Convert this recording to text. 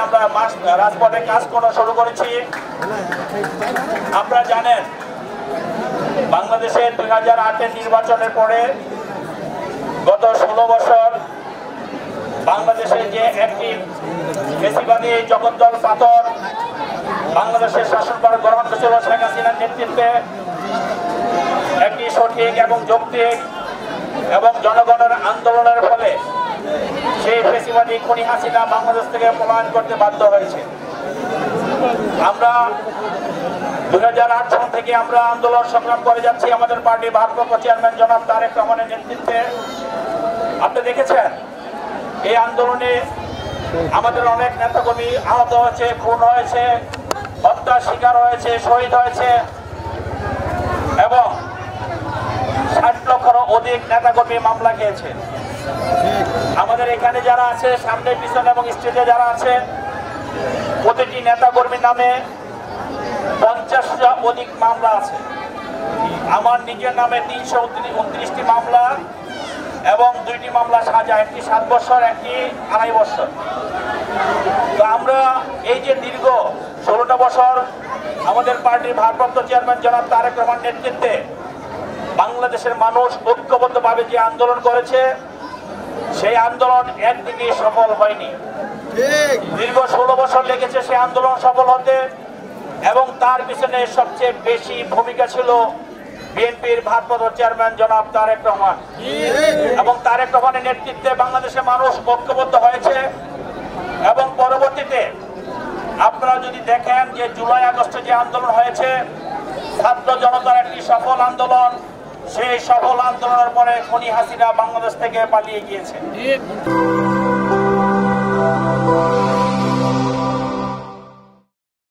আমরা রাজপথে কাজ করা শুরু করেছি। আপনারা জানেন বাংলাদেশের 2008-এর নির্বাচনের পরে গত 16 বছর বাংলাদেশে যে একটি ফ্যাসিবাদী জগদ্দল পাথর বাংলাদেশের শাসনভার গ্রহণ করেছিল শেখ হাসিনার নেতৃত্বে, একটি সঠিক এবং যৌক্তিক এবং জনগণের আন্দোলনের ফলে সেই ফ্যাসিবাদী খুনি হাসিনা বাংলাদেশ থেকে পলায়ন করতে বাধ্য হয়েছে। আমরা 2008 সাল থেকে আমরা আন্দোলন সংগ্রাম করে যাচ্ছি আমাদের পার্টি ভারপ্রাপ্ত চেয়ারম্যান জনাব তারেক রহমানের নেতৃত্বে। আপনি দেখেছেন এই আন্দোলনে আমাদের অনেক নেতাকর্মী আহত হয়েছে, খুন হয়েছে, হত্যার শিকার হয়েছে, শহীদ হয়েছে এবং 60 লক্ষেরও অধিক নেতাকর্মী মামলা খেয়েছে। আমাদের এখানে যারা আছে, সামনে পিছনে এবং স্টেজে যারা আছে, প্রতিটি নেতাকর্মীর নামে 50টা অধিক মামলা আছে। আমার নিজের নামে 329টি মামলা এবং 2টি মামলা সাজা, একটি 7 বছর, একটি 2.5 বছর। তো আমরা এই যে দীর্ঘ 16টা বছর আমাদের পার্টির ভারপ্রাপ্ত চেয়ারম্যান জনাব তারেক রহমান নেতৃত্বে বাংলাদেশের মানুষ ঐক্যবদ্ধভাবে যে আন্দোলন করেছে, সেই আন্দোলন একদিকে সফল হয়নি। দীর্ঘ 16 বছর লেগেছে সেই আন্দোলন সফল হতে এবং তার পিছনে সবচেয়ে বেশি ভূমিকা ছিল বিএনপির ভারপ্রাপ্ত চেয়ারম্যান জনাব তারেক রহমান এবং তারেক রহমানের নেতৃত্বে বাংলাদেশের মানুষ ঐক্যবদ্ধ হয়েছে। এবং পরবর্তীতে আপনারা যদি দেখেন যে জুলাই আগস্টে যে আন্দোলন হয়েছে, ছাত্র জনতার একটি সফল আন্দোলন, সেই সফল আন্দোলনের পরে খুনি হাসিনা বাংলাদেশ থেকে পালিয়ে গিয়েছে।